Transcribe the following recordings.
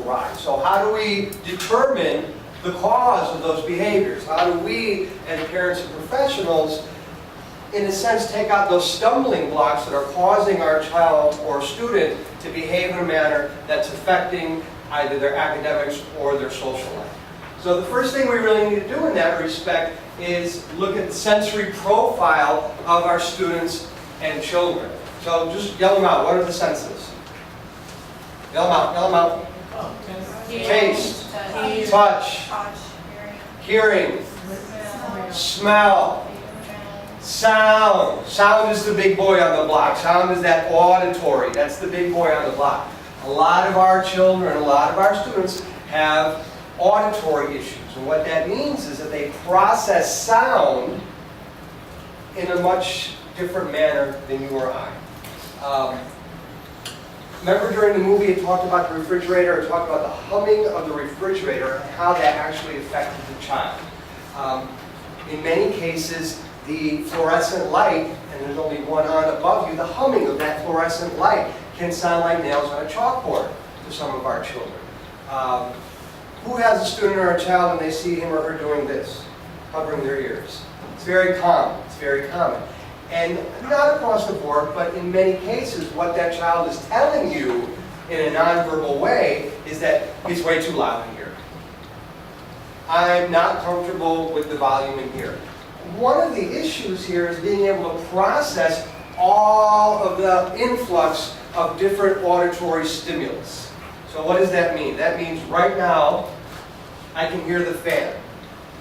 awry. So how do we determine the cause of those behaviors? How do we, as parents and professionals, in a sense, take out those stumbling blocks that are causing our child or student to behave in a manner that's affecting either their academics or their social life? So the first thing we really need to do in that respect is look at the sensory profile of our students and children. So just yell them out. What are the senses? Yell them out. Yell them out. Taste, touch, hearing, smell, sound. Sound is the big boy on the block. Sound is that auditory. That's the big boy on the block. A lot of our children, a lot of our students have auditory issues. And what that means is that they process sound in a much different manner than you or I. Remember during the movie it talked about the refrigerator, it talked about the humming of the refrigerator and how that actually affected the child. In many cases, the fluorescent light, and there's only one on above you, the humming of that fluorescent light can sound like nails on a chalkboard to some of our children. Who has a student or a child and they see him or her doing this, covering their ears? It's very common. It's very common. And not across the board, but in many cases, what that child is telling you in a nonverbal way is that it's way too loud in here. I'm not comfortable with the volume in here. One of the issues here is being able to process all of the influx of different auditory stimulus. So what does that mean? That means right now, I can hear the fan.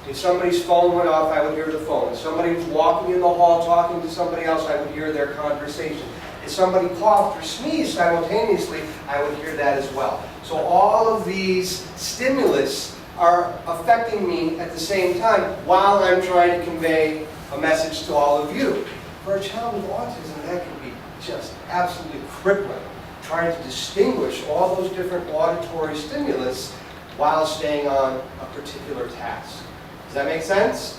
If somebody's phone went off, I would hear the phone. If somebody was walking in the hall talking to somebody else, I would hear their conversation. If somebody coughed or sneezed simultaneously, I would hear that as well. So all of these stimulus are affecting me at the same time while I'm trying to convey a message to all of you. For a child with autism, that can be just absolutely crippling, trying to distinguish all those different auditory stimulus while staying on a particular task. Does that make sense?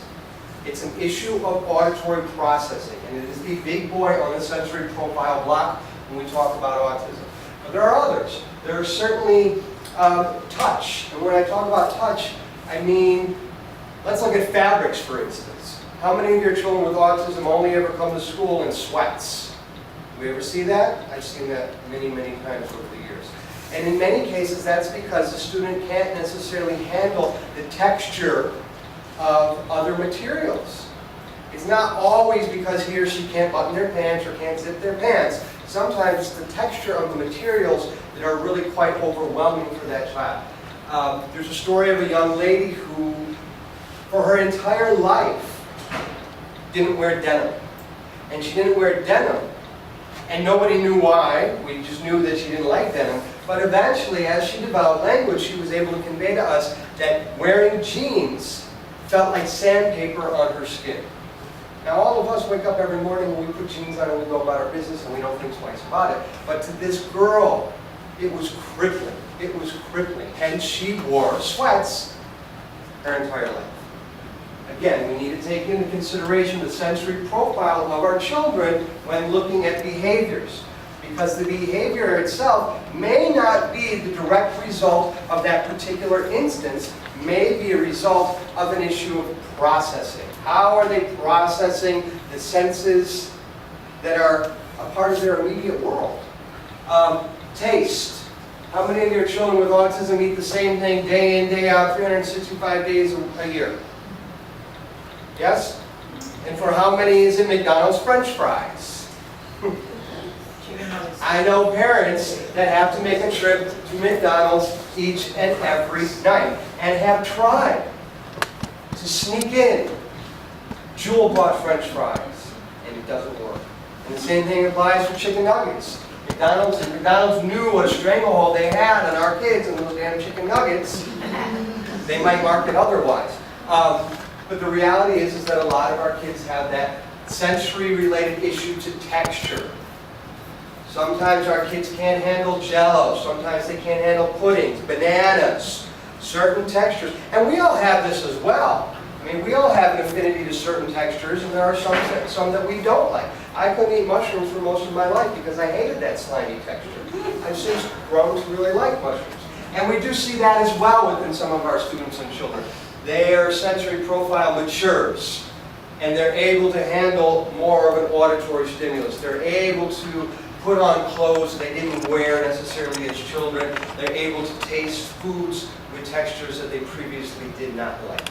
It's an issue of auditory processing, and it is the big boy on the sensory profile block when we talk about autism. But there are others. There are certainly touch. And when I talk about touch, I mean, let's look at fabrics, for instance. How many of your children with autism only ever come to school in sweats? Do we ever see that? I've seen that many, many times over the years. And in many cases, that's because the student can't necessarily handle the texture of other materials. It's not always because he or she can't button their pants or can't zip their pants. Sometimes it's the texture of the materials that are really quite overwhelming for that child. There's a story of a young lady who, for her entire life, didn't wear denim. And she didn't wear denim, and nobody knew why. We just knew that she didn't like denim. But eventually, as she developed language, she was able to convey to us that wearing jeans felt like sandpaper on her skin. Now, all of us wake up every morning when we put jeans on and we go about our business and we don't think twice about it. But to this girl, it was crippling. It was crippling. Hence, she wore sweats her entire life. Again, we need to take into consideration the sensory profile of our children when looking at behaviors. Because the behavior itself may not be the direct result of that particular instance, may be a result of an issue of processing. How are they processing the senses that are a part of their immediate world? Taste. How many of your children with autism eat the same thing day in, day out, 365 days a year? Yes? And for how many is it McDonald's French fries? I know parents that have to make a trip to McDonald's each and every night and have tried to sneak in jewel-bought French fries, and it doesn't work. And the same thing applies for chicken nuggets. McDonald's knew what a stranglehold they had on our kids and those damn chicken nuggets. They might market otherwise. But the reality is that a lot of our kids have that sensory-related issue to texture. Sometimes our kids can't handle Jell-O. Sometimes they can't handle puddings, bananas, certain textures. And we all have this as well. I mean, we all have an affinity to certain textures, and there are some that we don't like. I couldn't eat mushrooms for most of my life because I hated that slimy texture. I've since grown to really like mushrooms. And we do see that as well within some of our students and children. Their sensory profile matures, and they're able to handle more of an auditory stimulus. They're able to put on clothes they didn't wear necessarily as children. They're able to taste foods with textures that they previously did not like.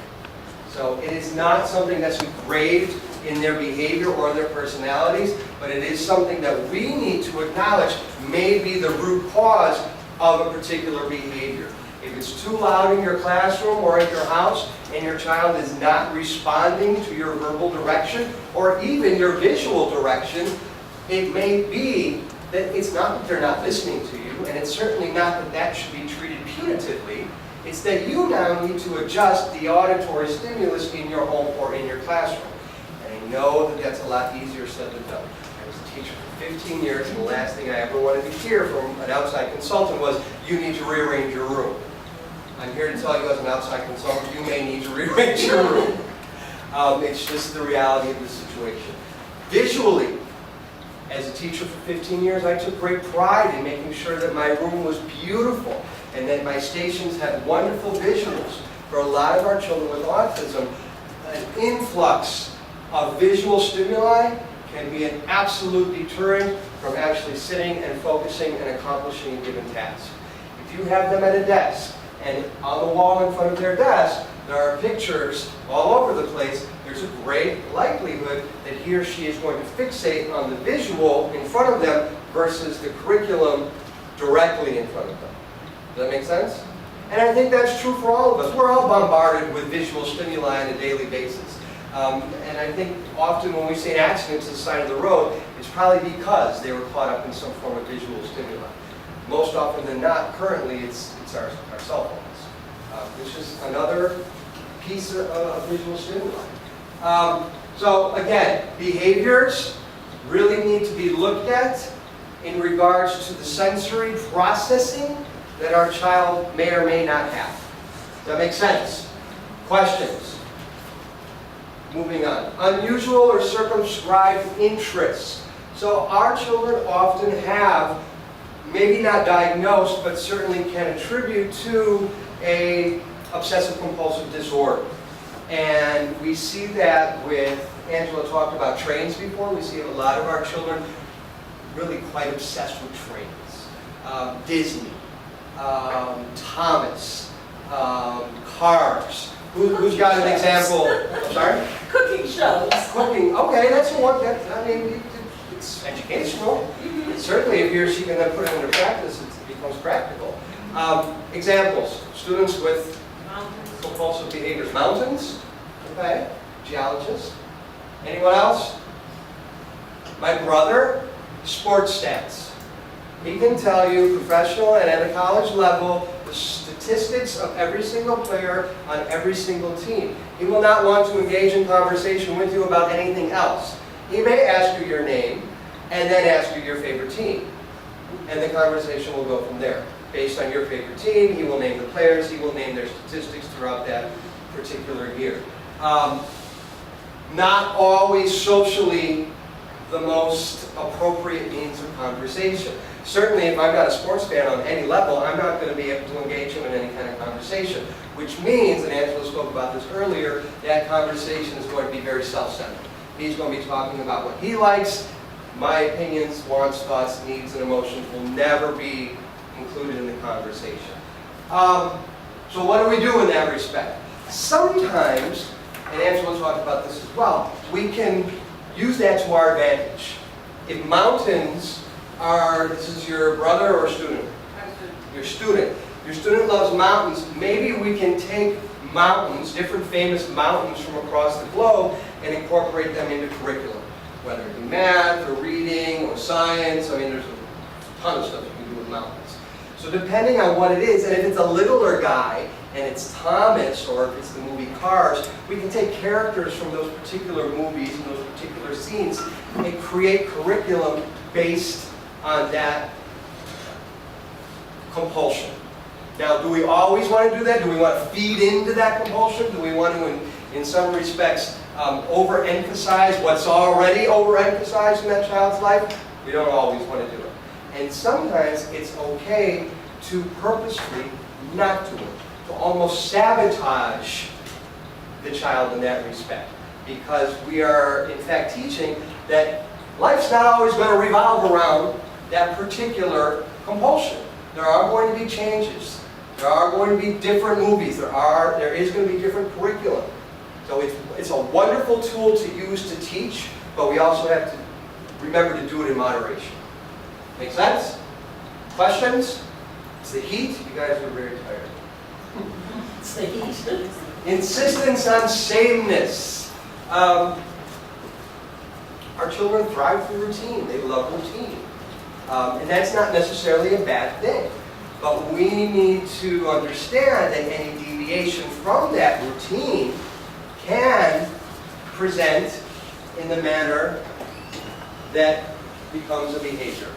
So it is not something that's engraved in their behavior or in their personalities, but it is something that we need to acknowledge may be the root cause of a particular behavior. If it's too loud in your classroom or in your house and your child is not responding to your verbal direction or even your visual direction, it may be that it's not that they're not listening to you, and it's certainly not that that should be treated punitively. It's that you now need to adjust the auditory stimulus in your home or in your classroom. And I know that that's a lot easier said than done. I was a teacher for 15 years, and the last thing I ever wanted to hear from an outside consultant was, you need to rearrange your room. I'm here to tell you as an outside consultant, you may need to rearrange your room. It's just the reality of the situation. Visually, as a teacher for 15 years, I took great pride in making sure that my room was beautiful and that my stations had wonderful visuals. For a lot of our children with autism, an influx of visual stimuli can be an absolute deterrent from actually sitting and focusing and accomplishing a given task. If you have them at a desk, and on the wall in front of their desk, there are pictures all over the place, there's a great likelihood that he or she is going to fixate on the visual in front of them versus the curriculum directly in front of them. Does that make sense? And I think that's true for all of us. We're all bombarded with visual stimuli on a daily basis. And I think often when we see an accident to the side of the road, it's probably because they were caught up in some form of visual stimuli. Most often than not, currently, it's our cell phones, which is another piece of visual stimuli. So again, behaviors really need to be looked at in regards to the sensory processing that our child may or may not have. Does that make sense? Questions? Moving on. Unusual or circumscribed interests. So our children often have, maybe not diagnosed, but certainly can attribute to a obsessive-compulsive disorder. And we see that with, Angela talked about trains before, we see a lot of our children really quite obsessed with trains. Disney, Thomas, cars. Who's got an example? I'm sorry? Cooking shows. Cooking, okay, that's the one, I mean, it's educational. Certainly, if he or she can then put it into practice, it becomes practical. Examples, students with compulsive behaviors. Mountains, okay, geologist. Anyone else? My brother, sports stats. He can tell you, professional and at a college level, the statistics of every single player on every single team. He will not want to engage in conversation with you about anything else. He may ask you your name, and then ask you your favorite team. And the conversation will go from there. Based on your favorite team, he will name the players, he will name their statistics throughout that particular year. Not always socially the most appropriate means of conversation. Certainly, if I've got a sports fan on any level, I'm not going to be able to engage him in any kind of conversation. Which means, and Angela spoke about this earlier, that conversation is going to be very self-centered. He's going to be talking about what he likes. My opinions, wants, thoughts, needs, and emotions will never be included in the conversation. So what do we do in that respect? Sometimes, and Angela talked about this as well, we can use that to our advantage. If mountains are, this is your brother or student? Your student. Your student loves mountains. Maybe we can take mountains, different famous mountains from across the globe, and incorporate them into curriculum. Whether it be math, or reading, or science. I mean, there's a ton of stuff you can do with mountains. So depending on what it is, and if it's a littler guy, and it's Thomas, or if it's the movie Cars, we can take characters from those particular movies and those particular scenes and create curriculum based on that compulsion. Now, do we always want to do that? Do we want to feed into that compulsion? Do we want to, in some respects, overemphasize what's already overemphasized in that child's life? We don't always want to do it. And sometimes it's okay to purposefully not doing, to almost sabotage the child in that respect. Because we are, in fact, teaching that life's not always going to revolve around that particular compulsion. There are going to be changes. There are going to be different movies. There is going to be different curriculum. So it's a wonderful tool to use to teach, but we also have to remember to do it in moderation. Make sense? Questions? It's the heat. You guys are very tired. It's the heat. Insistence on sameness. Our children thrive through routine. They love routine. And that's not necessarily a bad thing. But we need to understand that any deviation from that routine can present in the manner that becomes a behavior.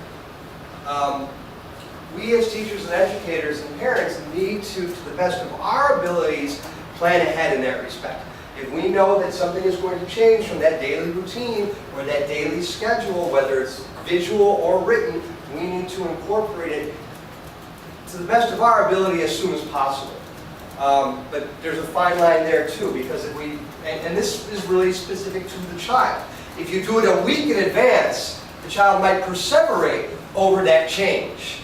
We as teachers and educators and parents need to the best of our abilities, plan ahead in that respect. If we know that something is going to change from that daily routine or that daily schedule, whether it's visual or written, we need to incorporate it to the best of our ability as soon as possible. But there's a fine line there too, because if we, and this is really specific to the child. If you do it a week in advance, the child might perseverate over that change.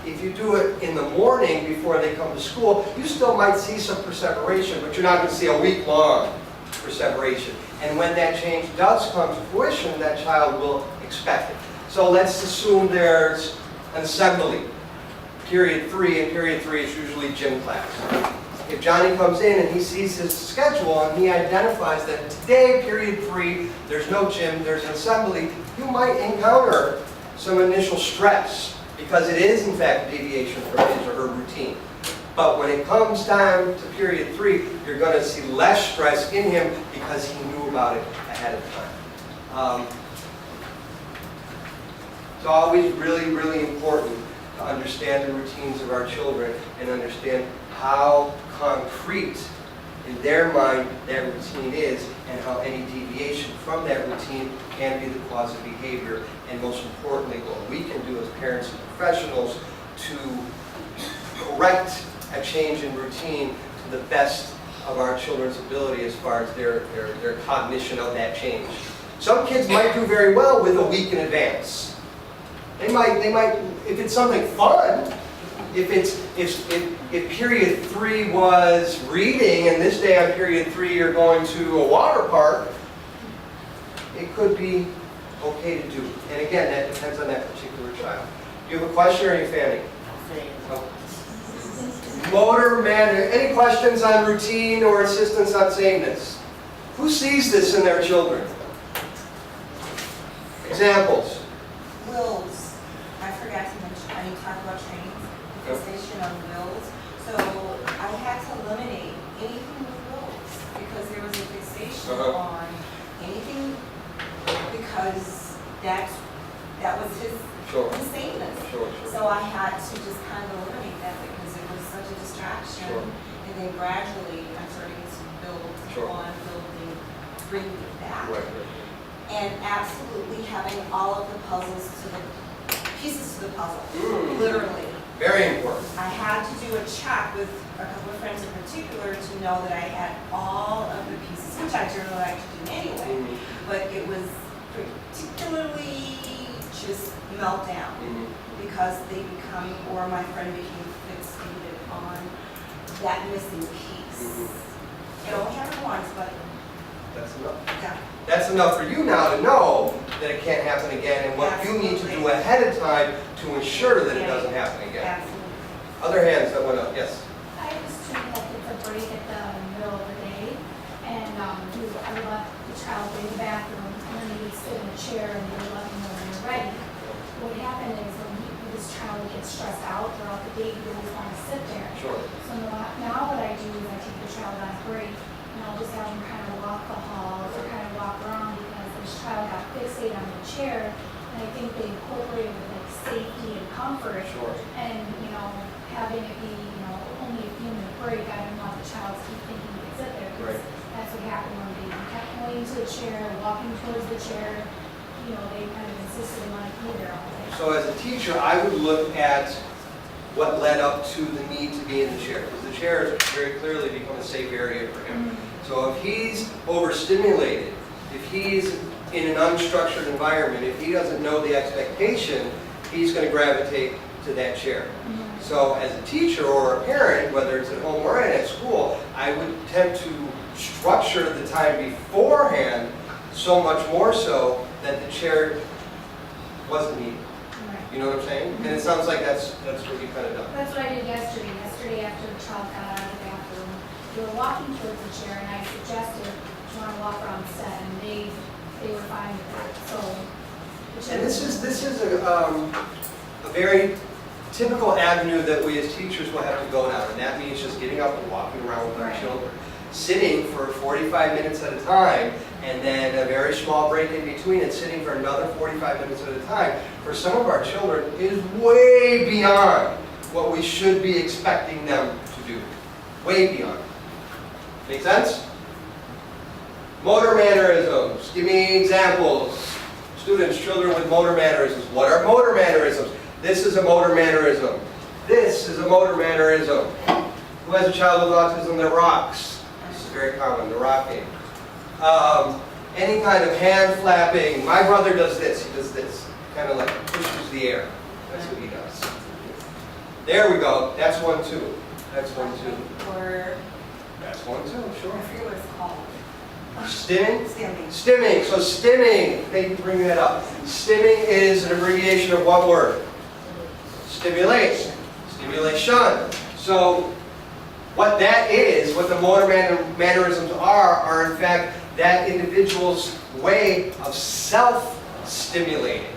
If you do it in the morning before they come to school, you still might see some perseveration, but you're not going to see a week-long perseveration. And when that change does come to fruition, that child will expect it. So let's assume there's an assembly, period 3, and period 3 is usually gym class. If Johnny comes in and he sees his schedule and he identifies that today, period 3, there's no gym, there's an assembly, you might encounter some initial stress, because it is in fact a deviation from his or her routine. But when it comes time to period 3, you're going to see less stress in him because he knew about it ahead of time. It's always really, really important to understand the routines of our children and understand how concrete in their mind that routine is and how any deviation from that routine can be the cause of behavior. And most importantly, what we can do as parents and professionals to correct a change in routine to the best of our children's ability as far as their cognition of that change. Some kids might do very well with a week in advance. They might, if it's something fun, if period 3 was reading and this day on period 3 you're going to a water park, it could be okay to do. And again, that depends on that particular child. Do you have a question or are you fanning? No. Motor manner. Any questions on routine or insistence on sameness? Who sees this in their children? Examples. Wills. I forgot to mention, I need to talk about trains, fixation on wills. So I had to eliminate anything with wills because there was a fixation on anything because that was his sameness. So I had to just kind of eliminate that because it was such a distraction. And then gradually I'm starting to build on building, bringing it back. And absolutely having all of the puzzles pieces to the puzzle, literally. Very important. I had to do a check with a couple of friends in particular to know that I had all of the pieces, which I generally like to do anyway, but it was particularly just meltdown because they become, or my friend became fixated on that missing piece. It only happened once, but that's enough. Yeah. That's enough for you now to know that it can't happen again and what you need to do ahead of time to ensure that it doesn't happen again. Absolutely. Other hands that went up, yes. I have a student that gets a break at the middle of the day, and I would let the child in the bathroom, and then they would sit in a chair, and they would let me know when they're ready. What happened is when this child gets stressed out throughout the day, he doesn't want to sit there. So now what I do is I take the child on a break, and I'll just have him kind of walk the halls or kind of walk around because this child got fixated on the chair, and I think they incorporated with like safety and comfort. And having it be only a few minute break, I don't want the child to keep thinking he can sit there because that's what happened when they kept pointing to the chair, walking towards the chair. They kind of insisted on wanting to be there all day. So as a teacher, I would look at what led up to the need to be in the chair. Because the chair has very clearly become a safe area for him. So if he's overstimulated, if he's in an unstructured environment, if he doesn't know the expectation, he's going to gravitate to that chair. So as a teacher or a parent, whether it's at home or at school, I would tend to structure the time beforehand so much more so that the chair wasn't needed. You know what I'm saying? And it sounds like that's what you've kind of done. That's what I did yesterday. Yesterday after the child got out of the bathroom, they were walking towards the chair and I suggested, do you want to walk around the set? And they were fine with that. So, And this is a very typical avenue that we as teachers will have to go down, and that means just getting up and walking around with our children. Sitting for 45 minutes at a time, and then a very small break in between, and sitting for another 45 minutes at a time, for some of our children is way beyond what we should be expecting them to do. Way beyond. Make sense? Motor mannerisms. Give me examples. Students, children with motor mannerisms. What are motor mannerisms? This is a motor mannerism. This is a motor mannerism. Who has a child with autism that rocks? This is very common, the rocking. Any kind of hand flapping. My brother does this, he does this. Kind of like pushes the air. That's what he does. There we go. That's one, too. That's one, too. Or, That's one, too, sure. I forget what it's called. Stimming? Stimming. Stimming. So stimming, thank you for bringing that up. Stimming is an abbreviation of what word? Stimulation. Stimulation. So what that is, what the motor mannerisms are in fact that individual's way of self-stimulating.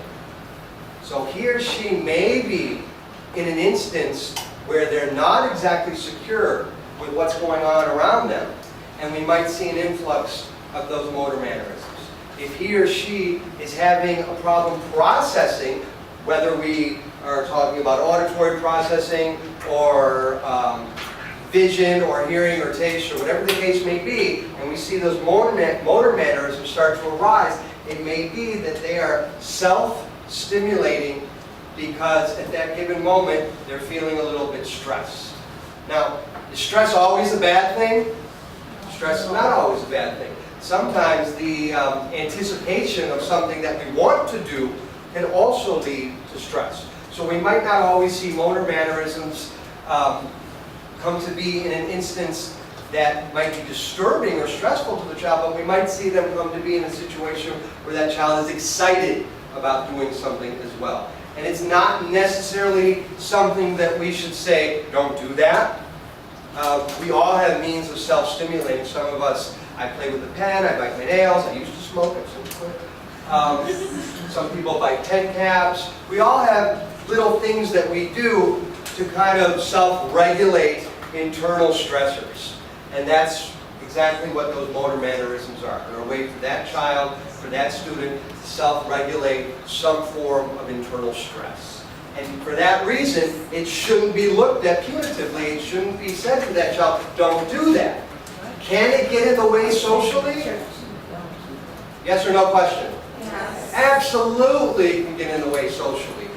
So he or she may be in an instance where they're not exactly secure with what's going on around them, and we might see an influx of those motor mannerisms. If he or she is having a problem processing, whether we are talking about auditory processing or vision or hearing or taste or whatever the case may be, and we see those motor mannerisms start to arise, it may be that they are self-stimulating because at that given moment they're feeling a little bit stressed. Now, is stress always a bad thing? Stress is not always a bad thing. Sometimes the anticipation of something that we want to do can also lead to stress. So we might not always see motor mannerisms come to be in an instance that might be disturbing or stressful to the child, but we might see them come to be in a situation where that child is excited about doing something as well. And it's not necessarily something that we should say, don't do that. We all have means of self-stimulating. Some of us, I play with a pen, I bite my nails, I used to smoke, I still quit. Some people bite pen caps. We all have little things that we do to kind of self-regulate internal stressors. And that's exactly what those motor mannerisms are. They're a way for that child, for that student, to self-regulate some form of internal stress. And for that reason, it shouldn't be looked at punitively. It shouldn't be said to that child, don't do that. Can it get in the way socially? Yes or no question? Yes. Absolutely it can get in the way socially.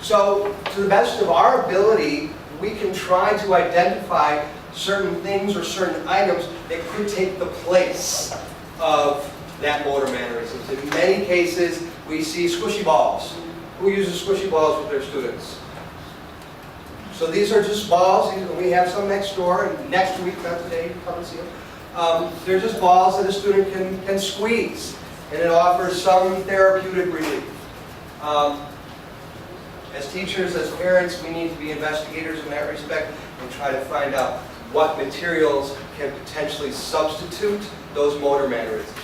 So to the best of our ability, we can try to identify certain things or certain items that could take the place of that motor mannerisms. In many cases, we see squishy balls. Who uses squishy balls with their students? So these are just balls. We have some next door, and next week, not today, come and see them. They're just balls that a student can squeeze, and it offers some therapeutic relief. As teachers, as parents, we need to be investigators in that respect and try to find out what materials can potentially substitute those motor mannerisms.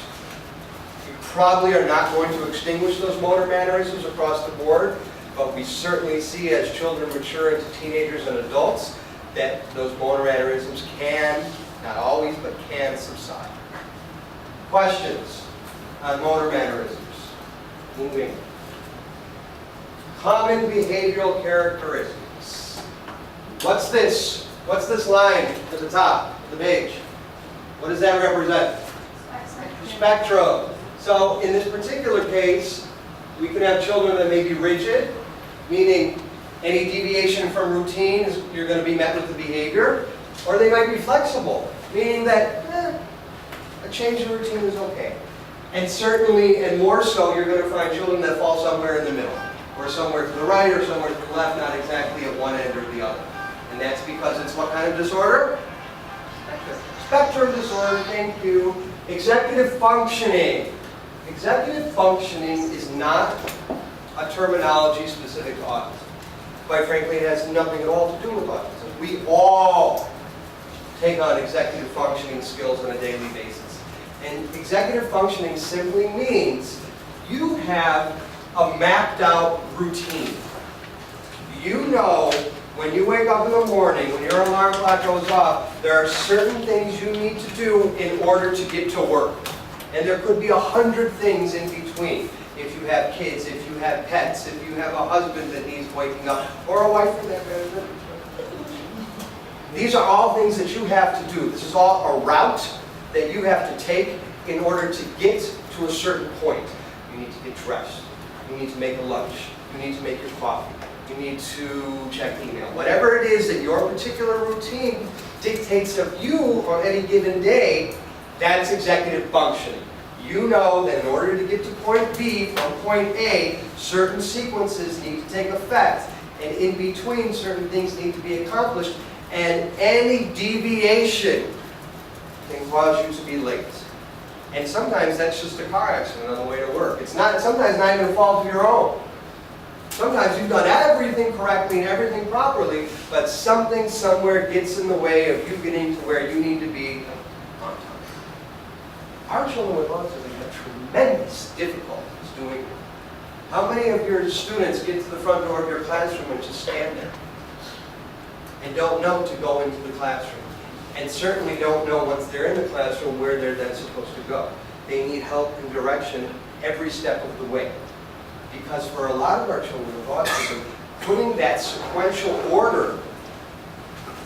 We probably are not going to extinguish those motor mannerisms across the board, but we certainly see as children mature into teenagers and adults that those motor mannerisms can, not always, but can subside. Questions on motor mannerisms? Moving. Common behavioral characteristics. What's this? What's this line at the top of the page? What does that represent? Spectrum. So in this particular case, we can have children that may be rigid, meaning Any deviation from routine, you're going to be met with the behavior. Or they might be flexible, meaning that a change in routine is okay. And certainly, and more so, you're going to find children that fall somewhere in the middle, or somewhere to the right, or somewhere to the left, not exactly at one end or the other. And that's because it's what kind of disorder? Spectrum disorder, thank you. Executive functioning. Executive functioning is not a terminology specific to autism. Quite frankly, it has nothing at all to do with autism. We all take on executive functioning skills on a daily basis. And executive functioning simply means you have a mapped out routine. You know when you wake up in the morning, when your alarm clock goes off, there are certain things you need to do in order to get to work. And there could be 100 things in between. If you have kids, if you have pets, if you have a husband that needs waking up, or a wife for that matter. These are all things that you have to do. This is all a route that you have to take in order to get to a certain point. You need to get dressed. You need to make a lunch. You need to make your coffee. You need to check email. Whatever it is that your particular routine dictates of you on any given day, that's executive functioning. You know that in order to get to point B from point A, certain sequences need to take effect, and in between, certain things need to be accomplished, and any deviation can cause you to be late. And sometimes that's just a car accident on the way to work. It's not, sometimes not even a fault of your own. Sometimes you've done everything correctly and everything properly, but something somewhere gets in the way of you getting to where you need to be on time. Our children with autism have tremendous difficulties doing it. How many of your students get to the front door of your classroom and just stand there and don't know to go into the classroom? And certainly don't know once they're in the classroom where they're then supposed to go. They need help and direction every step of the way. Because for a lot of our children with autism, putting that sequential order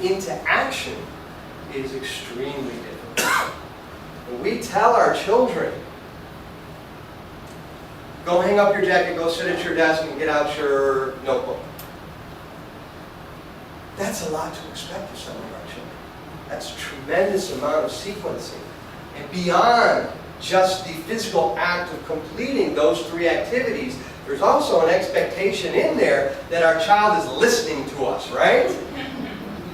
into action is extremely difficult. When we tell our children, go hang up your jacket, go sit at your desk and get out your notebook. That's a lot to expect of some of our children. That's a tremendous amount of sequencing. And beyond just the physical act of completing those 3 activities, there's also an expectation in there that our child is listening to us, right?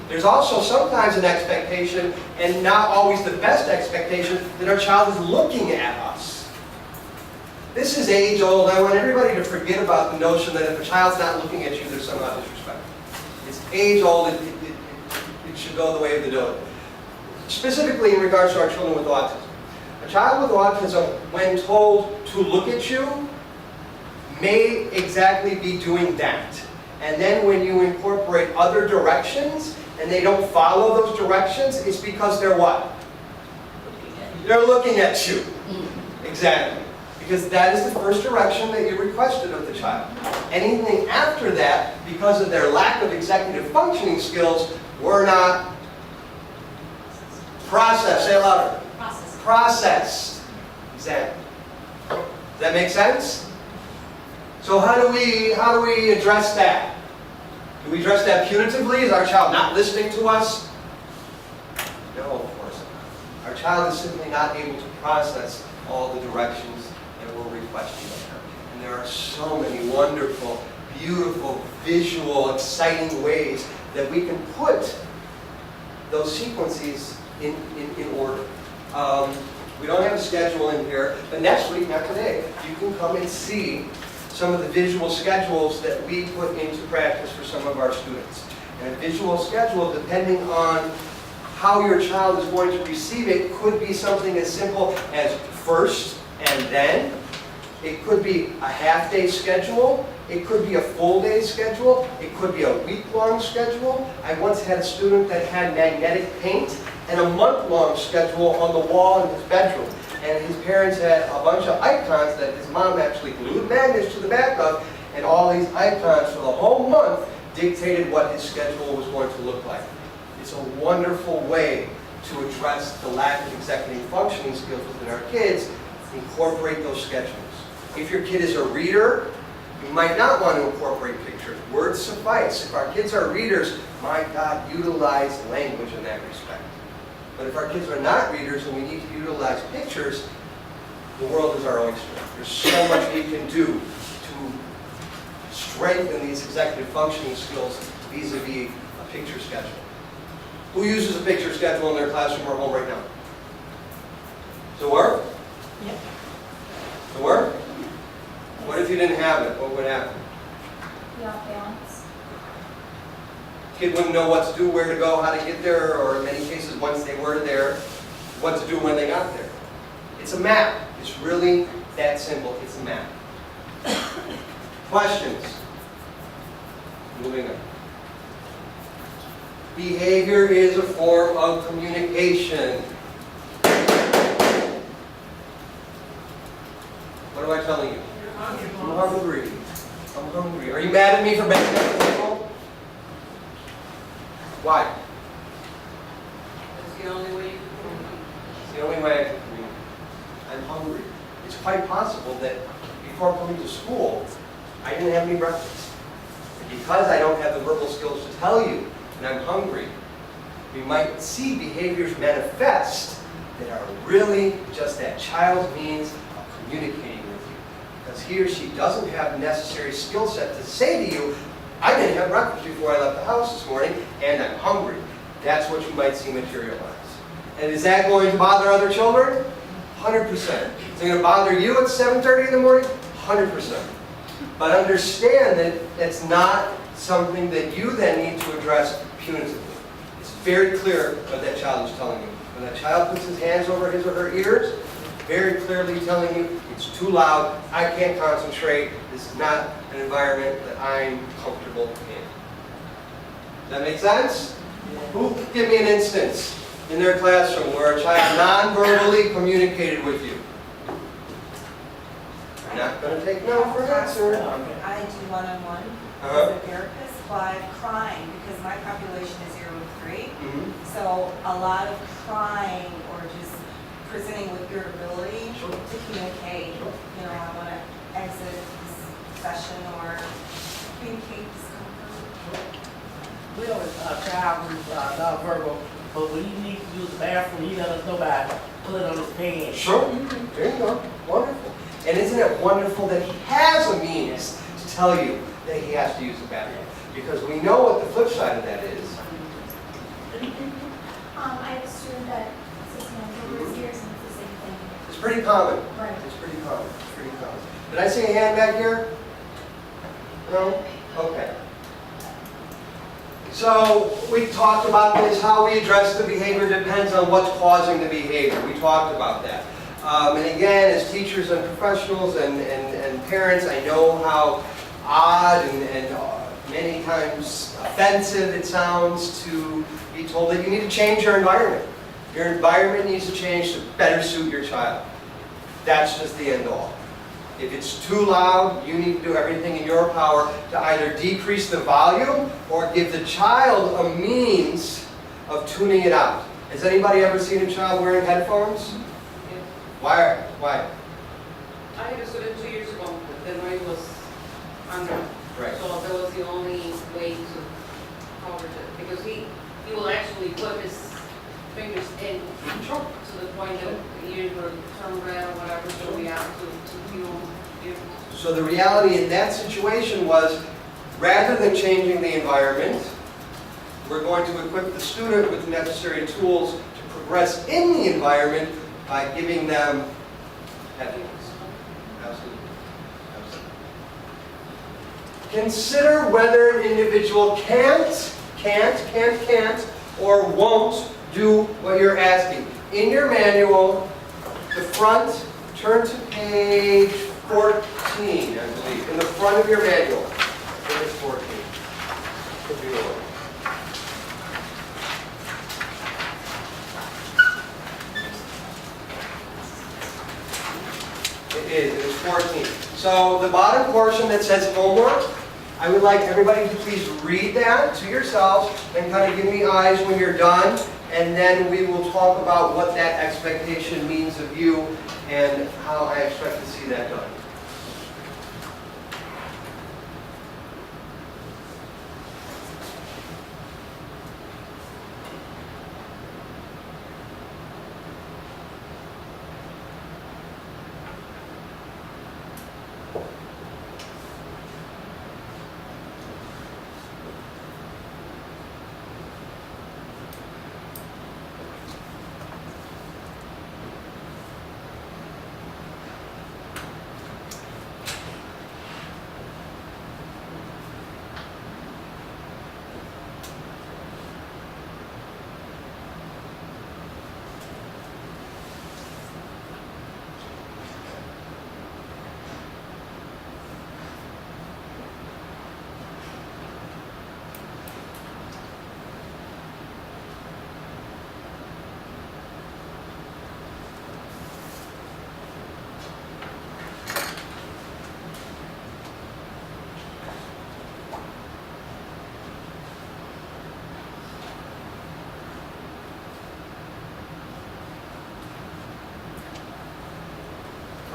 There's also sometimes an expectation, and not always the best expectation, that our child is looking at us. This is age-old. I want everybody to forget about the notion that if a child's not looking at you, there's somehow disrespect. It's age-old. It should go the way of the dodo. Specifically in regards to our children with autism. A child with autism, when told to look at you, may exactly be doing that. And then when you incorporate other directions, and they don't follow those directions, it's because they're what? They're looking at you. Exactly. Because that is the first direction that you requested of the child. Anything after that, because of their lack of executive functioning skills, were not processed. Say it louder. Processed. Exactly. Does that make sense? So how do we address that? Do we address that punitively? Is our child not listening to us? No, of course not. Our child is simply not able to process all the directions that we're requesting of them. And there are so many wonderful, beautiful, visual, exciting ways that we can put those sequences in order. We don't have a schedule in here, but next week, not today, you can come and see some of the visual schedules that we put into practice for some of our students. And a visual schedule, depending on how your child is going to receive it, could be something as simple as first and then. It could be a half-day schedule. It could be a full-day schedule. It could be a week-long schedule. I once had a student that had magnetic paint and a month-long schedule on the wall in his bedroom. And his parents had a bunch of icons that his mom actually glued magnets to the back of, and all these icons for the whole month dictated what his schedule was going to look like. It's a wonderful way to address the lack of executive functioning skills within our kids. Incorporate those schedules. If your kid is a reader, You might not want to incorporate pictures. Words suffice. If our kids are readers, my God, utilize language in that respect. But if our kids are not readers and we need to utilize pictures, the world is our oyster. There's so much we can do to strengthen these executive functioning skills vis-a-vis a picture schedule. Who uses a picture schedule in their classroom or home right now? Does it work? Yep. Does it work? What if you didn't have it? What would happen? You off balance. Kid wouldn't know what to do, where to go, how to get there, or in many cases, once they were there, what to do when they got there. It's a map. It's really that simple. It's a map. Questions? Moving on. Behavior is a form of communication. What am I telling you? I'm hungry. I'm hungry. Are you mad at me for banging on the table? Why? That's the only way you can communicate. It's the only way I can communicate. I'm hungry. It's quite possible that before coming to school, I didn't have any breakfast. And because I don't have the verbal skills to tell you and I'm hungry, we might see behaviors manifest that are really just that child's means of communicating with you. Because he or she doesn't have the necessary skill set to say to you, I didn't have breakfast before I left the house this morning, and I'm hungry. That's what you might see materialize. And is that going to bother other children? 100%. Is it going to bother you at 7:30 in the morning? 100%. But understand that it's not something that you then need to address punitively. It's very clear what that child is telling you. When that child puts his hands over his or her ears, very clearly telling you, it's too loud, I can't concentrate, this is not an environment that I'm comfortable in. Does that make sense? Who can give me an instance in their classroom where a child non-verbally communicated with you? I'm not going to take no for an answer. I do one-on-one Uh-huh. as a therapist, but crying, because my population is 0 to 3. Mhm. So a lot of crying or just presenting with irritability Sure. to communicate, Sure. you know, I want to exit this session or communicate discomfort. We have a child who's nonverbal, but when he needs to use the bathroom, he let us know by putting on his pants. Sure. There you go. Wonderful. And isn't it wonderful that he has a means to tell you that he has to use the bathroom? Because we know what the flip side of that is. I have a student that says, over his ears and it's the same thing. It's pretty common. Right. It's pretty common. It's pretty common. Did I see a hand back here? No? Okay. So we talked about this. How we address the behavior depends on what's causing the behavior. We talked about that. And again, as teachers and professionals and parents, I know how odd and many times offensive it sounds to be told that you need to change your environment. Your environment needs to change to better suit your child. That's just the end all. If it's too loud, you need to do everything in your power to either decrease the volume or give the child a means of tuning it out. Has anybody ever seen a child wearing headphones? Why? I had a student 2 years ago, but the noise was under. Right. So that was the only way to cover it, because he will actually put his fingers in Sure. to the point that the ears were turned red or whatever, so we have to feel it. So the reality in that situation was, rather than changing the environment, we're going to equip the student with the necessary tools to progress in the environment by giving them headphones. Absolutely. Absolutely. Consider whether an individual can't, or won't do what you're asking. In your manual, the front, turn to page 14, I believe. In the front of your manual. Page 14. Could be wrong. It is 14. So the bottom portion that says homework, I would like everybody to please read that to yourselves and kind of give me eyes when you're done, and then we will talk about what that expectation means of you and how I expect to see that done.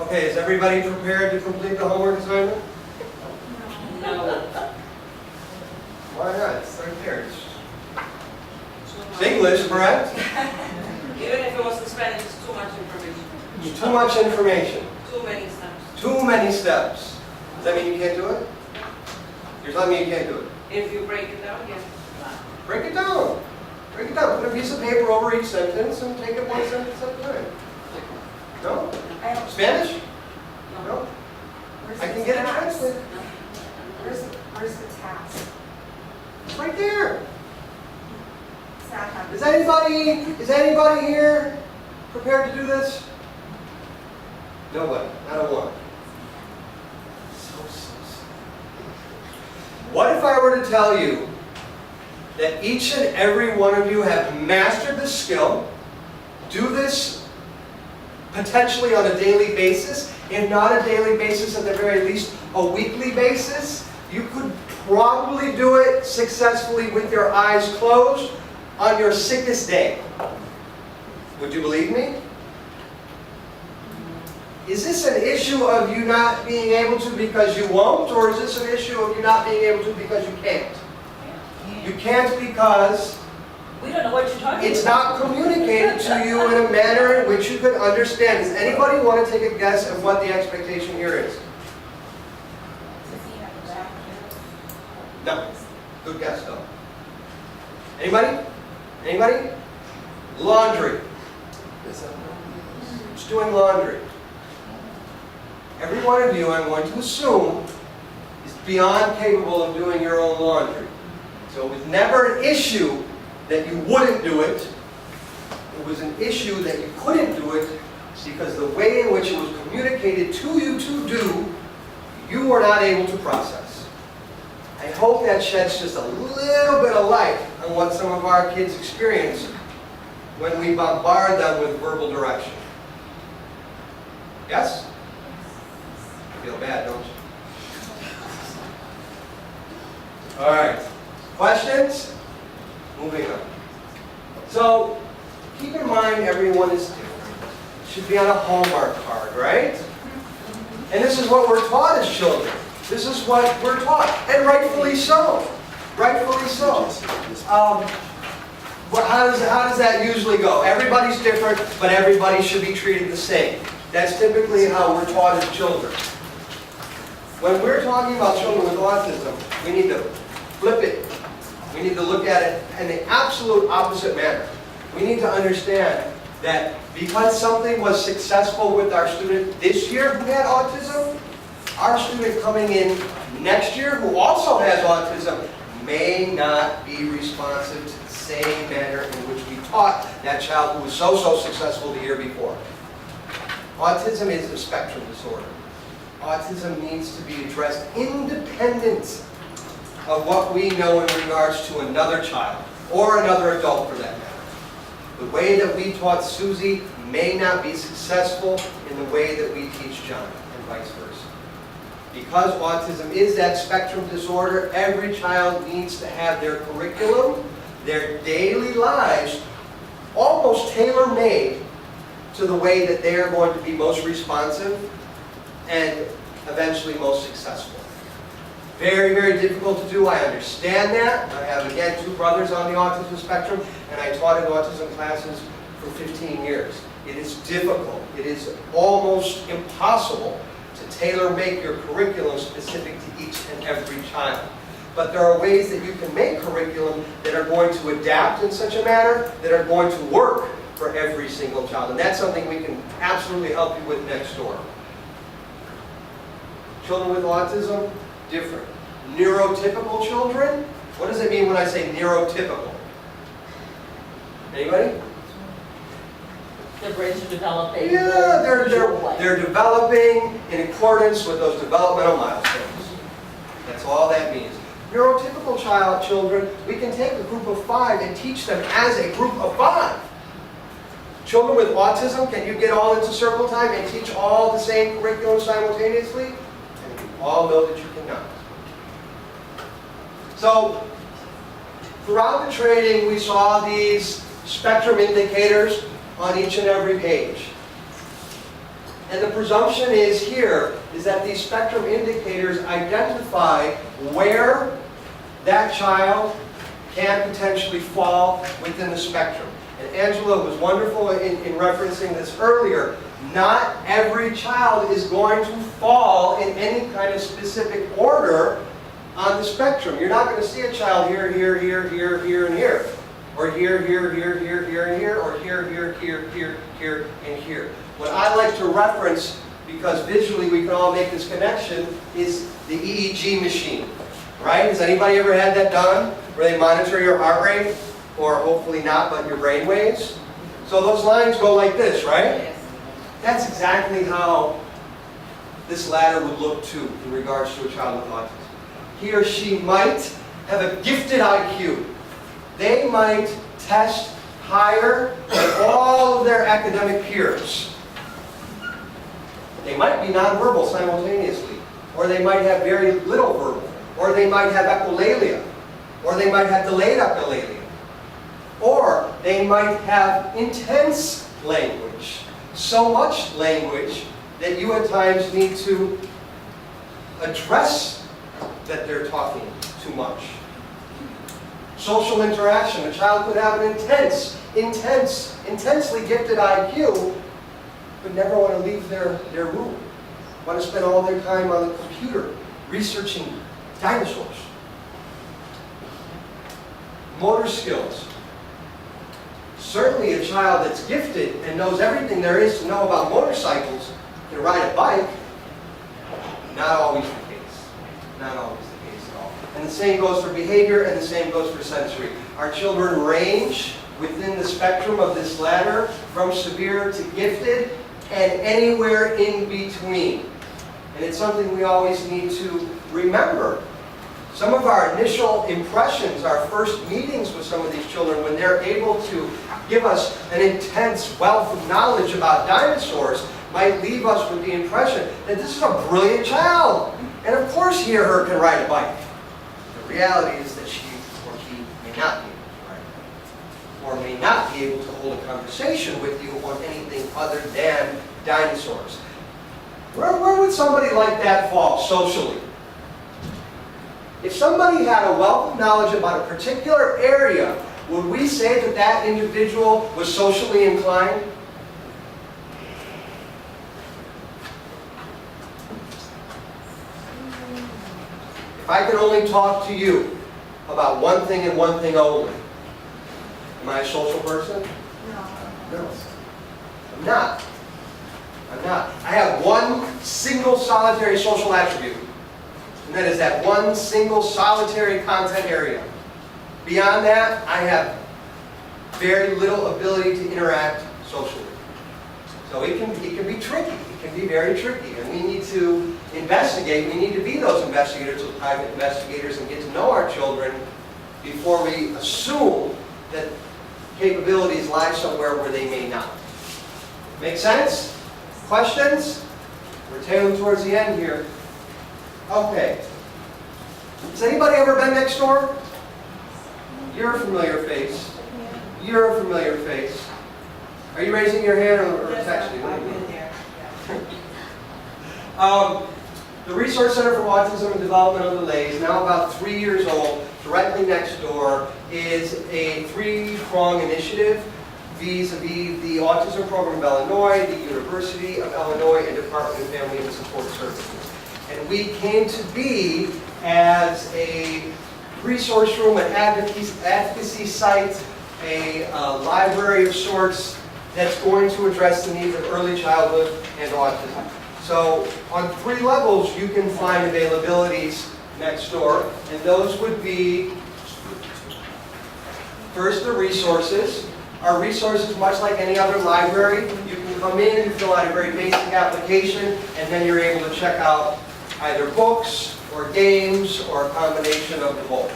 Okay, is everybody prepared to complete the homework assignment? No. Why not? It's right there. It's English, correct? Even if it was in Spanish, it's too much information. Too much information. Too many steps. Too many steps. Does that mean you can't do it? You're telling me you can't do it? If you break it down, yes. Break it down. Break it down. Put a piece of paper over each sentence and take it one sentence at a time. No? I don't, Spanish? No. No? where's I the can get it task? translated. Where's the task? It's right there. It's not happening. Is anybody here prepared to do this? Nobody. Not a one. So. What if I were to tell you that each and every one of you have mastered this skill, do this potentially on a daily basis, if not a daily basis, at the very least a weekly basis? You could probably do it successfully with your eyes closed on your sickest day. Would you believe me? Is this an issue of you not being able to because you won't, or is this an issue of you not being able to because you can't? You can't because We don't know what you're talking about. it's not communicated to you in a manner in which you could understand. Does anybody want to take a guess at what the expectation here is? No. Good guess, though. Anybody? Anybody? Laundry. Just doing laundry. Every one of you, I'm going to assume, is beyond capable of doing your own laundry. So it was never an issue that you wouldn't do it. It was an issue that you couldn't do it because the way in which it was communicated to you to do, you were not able to process. I hope that sheds just a little bit of light on what some of our kids experience when we bombard them with verbal direction. Yes? You feel bad, don't you? All right. Questions? Moving on. So, keep in mind everyone is different. It should be on a Hallmark card, right? And this is what we're taught as children. This is what we're taught, and rightfully so. Rightfully so. But how does that usually go? Everybody's different, but everybody should be treated the same. That's typically how we're taught as children. When we're talking about children with autism, we need to flip it. We need to look at it in the absolute opposite manner. We need to understand that because something was successful with our student this year who had autism, our student coming in next year who also has autism may not be responsive to the same manner in which we taught that child who was so successful the year before. Autism is a spectrum disorder. Autism needs to be addressed independent of what we know in regards to another child, or another adult for that matter. The way that we taught Susie may not be successful in the way that we teach John, and vice versa. Because autism is that spectrum disorder, every child needs to have their curriculum, their daily lives, almost tailor-made to the way that they are going to be most responsive and eventually most successful. Very, very difficult to do. I understand that. I have, again, 2 brothers on the autism spectrum, and I taught in autism classes for 15 years. It is difficult. It is almost impossible to tailor-make your curriculum specific to each and every child. But there are ways that you can make curriculum that are going to adapt in such a manner that are going to work for every single child. And that's something we can absolutely help you with next door. Children with autism, different. Neurotypical children, what does it mean when I say neurotypical? Anybody? Their brains are developing. Yeah, they're developing in accordance with those developmental milestones. That's all that means. Neurotypical children, we can take a group of 5 and teach them as a group of 5. Children with autism, can you get all into circle time and teach all the same curriculum simultaneously? And you all know that you cannot. So, throughout the training, we saw these spectrum indicators on each and every page. And the presumption is here is that these spectrum indicators identify where that child can potentially fall within the spectrum. And Angela was wonderful in referencing this earlier. Not every child is going to fall in any kind of specific order on the spectrum. You're not going to see a child here, here, here, here, here, and here. Or here, here, here, here, here, and here. Or here, here, here, here, here, and here. What I like to reference, because visually we can all make this connection, is the EEG machine. Right? Has anybody ever had that done? Where they monitor your heart rate? Or hopefully not, but your brain waves? So those lines go like this, right? Yes. That's exactly how this ladder would look too in regards to a child with autism. He or she might have a gifted IQ. They might test higher than all of their academic peers. They might be nonverbal simultaneously, or they might have very little verbal, or they might have echolalia, or they might have delayed echolalia, or they might have intense language. So much language that you at times need to address that they're talking too much. Social interaction. A child could have an intensely gifted IQ, but never want to leave their room. Want to spend all their time on the computer researching dinosaurs. Motor skills. Certainly a child that's gifted and knows everything there is to know about motorcycles can ride a bike. Not always the case. Not always the case at all. And the same goes for behavior, and the same goes for sensory. Our children range within the spectrum of this ladder from severe to gifted and anywhere in between. And it's something we always need to remember. Some of our initial impressions, our first meetings with some of these children, when they're able to give us an intense wealth of knowledge about dinosaurs, might leave us with the impression that this is a brilliant child. And of course he or her can ride a bike. The reality is that she or he may not be able to ride a bike, or may not be able to hold a conversation with you on anything other than dinosaurs. Where would somebody like that fall socially? If somebody had a wealth of knowledge about a particular area, would we say that that individual was socially inclined? If I could only talk to you about one thing and one thing only, am I a social person? No. No. I'm not. I'm not. I have one single solitary social attribute. And that is that one single solitary content area. Beyond that, I have very little ability to interact socially. So it can be tricky. It can be very tricky. And we need to investigate. We need to be those investigators, those private investigators, and get to know our children before we assume that capabilities lie somewhere where they may not. Make sense? Questions? We're tailing towards the end here. Okay. Has anybody ever been next door? You're a familiar face. You're a familiar face. Are you raising your hand or texting? I've been there. The Resource Center for Autism and Developmental Delays, now about 3 years old, directly next door, is a three-pronged initiative vis-a-vis the Autism Program of Illinois, the University of Illinois, and Department of Family and Support Services. And we came to be as a resource room, an advocacy site, a library of sorts that's going to address the needs of early childhood and autism. So on 3 levels you can find availabilities next door, and those would be, first, the resources. Our resources, much like any other library, you can come in and fill out a very basic application, and then you're able to check out either books or games or a combination of the both.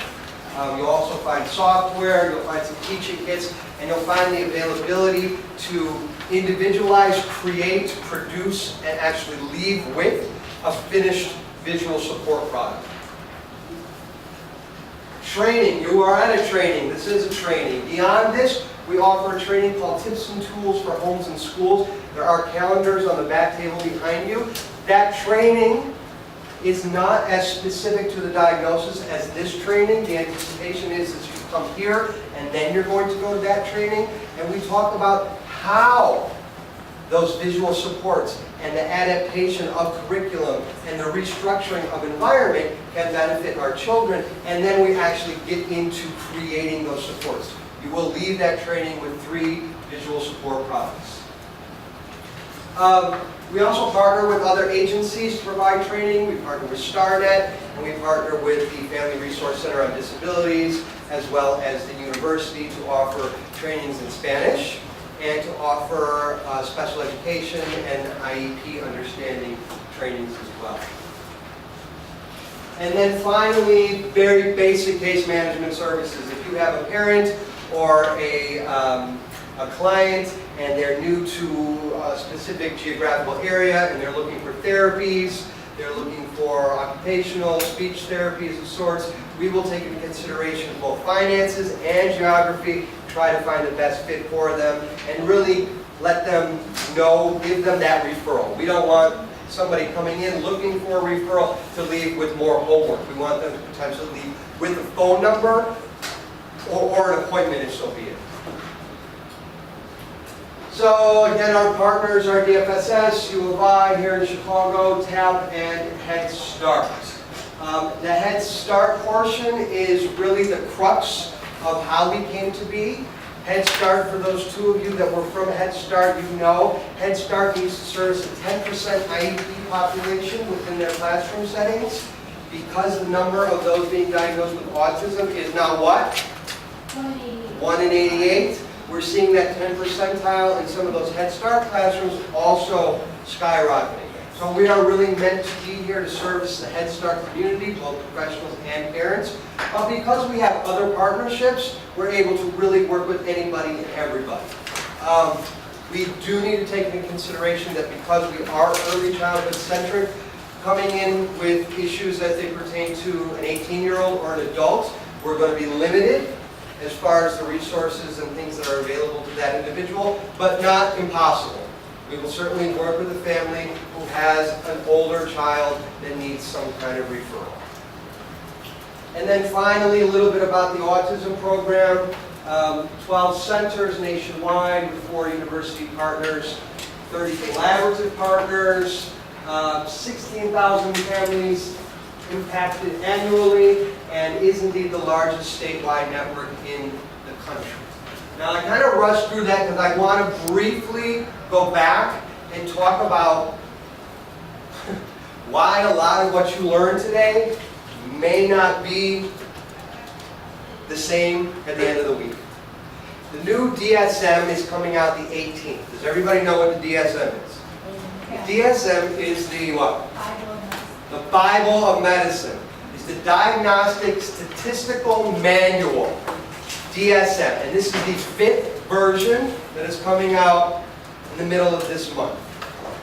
You'll also find software, you'll find some teaching kits, and you'll find the availability to individualize, create, produce, and actually leave with a finished visual support product. Training, you are at a training, this is a training. Beyond this, We offer a training called Tips and Tools for Homes and Schools. There are calendars on the back table behind you. That training is not as specific to the diagnosis as this training. The anticipation is that you come here and then you're going to go to that training. And we talk about how those visual supports and the adaptation of curriculum and the restructuring of environment can benefit our children. And then we actually get into creating those supports. You will leave that training with 3 visual support products. We also partner with other agencies to provide training. We partner with StarNet, and we partner with the Family Resource Center on Disabilities, as well as the university to offer trainings in Spanish, and to offer special education and IEP understanding trainings as well. And then finally, very basic case management services. If you have a parent or a client and they're new to a specific geographical area and they're looking for therapies, they're looking for occupational speech therapies of sorts, we will take into consideration both finances and geography, try to find the best fit for them, and really let them know, give them that referral. We don't want somebody coming in looking for a referral to leave with more homework. We want them to potentially leave with a phone number or an appointment if so be it. So again, our partners are DFSS, U of I here in Chicago, TAP, and Head Start. The Head Start portion is really the crux of how we came to be. Head Start, for those 2 of you that were from Head Start, you know, Head Start needs to service a 10% IEP population within their classroom settings. Because the number of those being diagnosed with autism is now what? 1 in 88. We're seeing that 10 percentile in some of those Head Start classrooms also skyrocketing. So we are really meant to be here to service the Head Start community, both professionals and parents. But because we have other partnerships, we're able to really work with anybody and everybody. We do need to take into consideration that because we are early childhood centric, coming in with issues as they pertain to an 18-year-old or an adult, we're going to be limited as far as the resources and things that are available to that individual, but not impossible. We will certainly work with a family who has an older child that needs some kind of referral. And then finally, a little bit about the autism program. 12 centers nationwide with 4 university partners, 30 collaborative partners, 16,000 families impacted annually, and is indeed the largest statewide network in the country. Now I kind of rushed through that because I want to briefly go back and talk about why a lot of what you learned today may not be the same at the end of the week. The new DSM is coming out the 18th. Does everybody know what the DSM is? DSM is the what? The Bible of Medicine. It's the Diagnostic Statistical Manual, DSM. And this is the 5th version that is coming out in the middle of this month.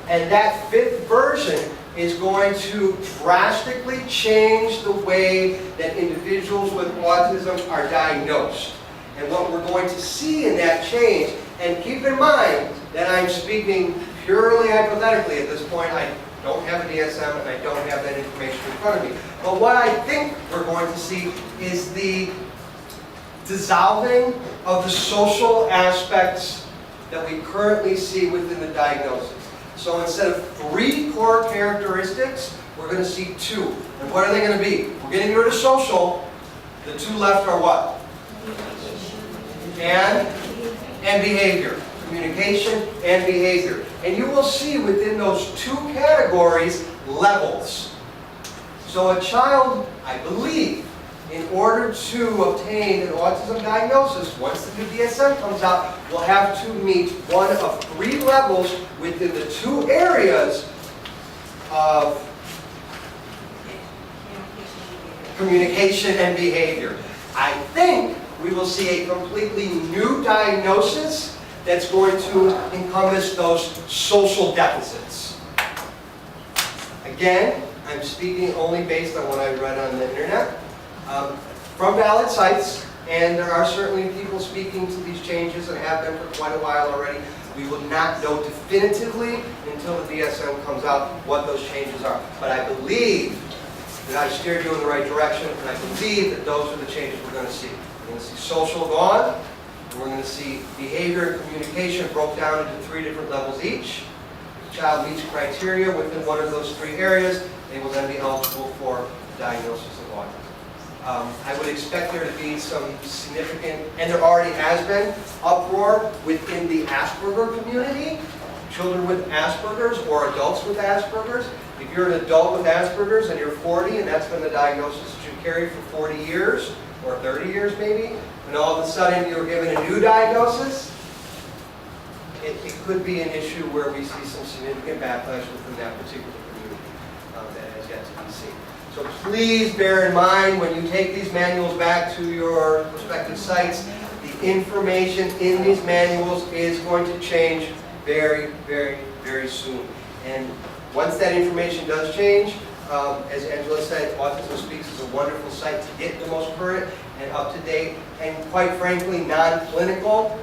And that 5th version is going to drastically change the way that individuals with autism are diagnosed. And what we're going to see in that change, and keep in mind that I'm speaking purely hypothetically at this point. I don't have a DSM and I don't have that information in front of me. But what I think we're going to see is the dissolving of the social aspects that we currently see within the diagnosis. So instead of 3 core characteristics, we're going to see 2. And what are they going to be? We're getting rid of social. The 2 left are what? And behavior. Communication and behavior. And you will see within those 2 categories levels. So a child, I believe, in order to obtain an autism diagnosis, once the new DSM comes out, will have to meet one of 3 levels within the 2 areas of communication and behavior. I think we will see a completely new diagnosis that's going to encompass those social deficits. Again, I'm speaking only based on what I read on the internet, from valid sites And there are certainly people speaking to these changes and have been for quite a while already. We will not know definitively until the DSM comes out what those changes are. But I believe that I've steered you in the right direction, and I believe that those are the changes we're going to see. We're going to see social gone, and we're going to see behavior and communication broke down into 3 different levels each. If the child meets criteria within one of those 3 areas, they will then be eligible for diagnosis of autism. I would expect there to be some significant, and there already has been, uproar within the Asperger community. Children with Asperger's or adults with Asperger's. If you're an adult with Asperger's and you're 40 and that's been the diagnosis that you carried for 40 years, or 30 years maybe, and all of a sudden you're given a new diagnosis, it could be an issue where we see some significant backlash within that particular community that has yet to be seen. So please bear in mind when you take these manuals back to your respective sites, the information in these manuals is going to change very, very, very soon. And once that information does change, as Angela said, Autism Speaks is a wonderful site to get the most current and up-to-date and, quite frankly, non-clinical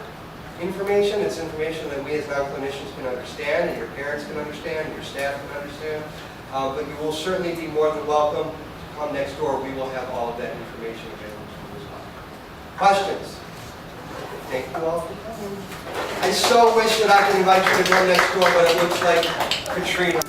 information. It's information that we as non-clinicians can understand, and your parents can understand, and your staff can understand. But you will certainly be more than welcome to come next door. We will have all of that information available to you as well. Questions? Thank you all for coming. I so wish that I could invite you to come next door, but it looks like Katrina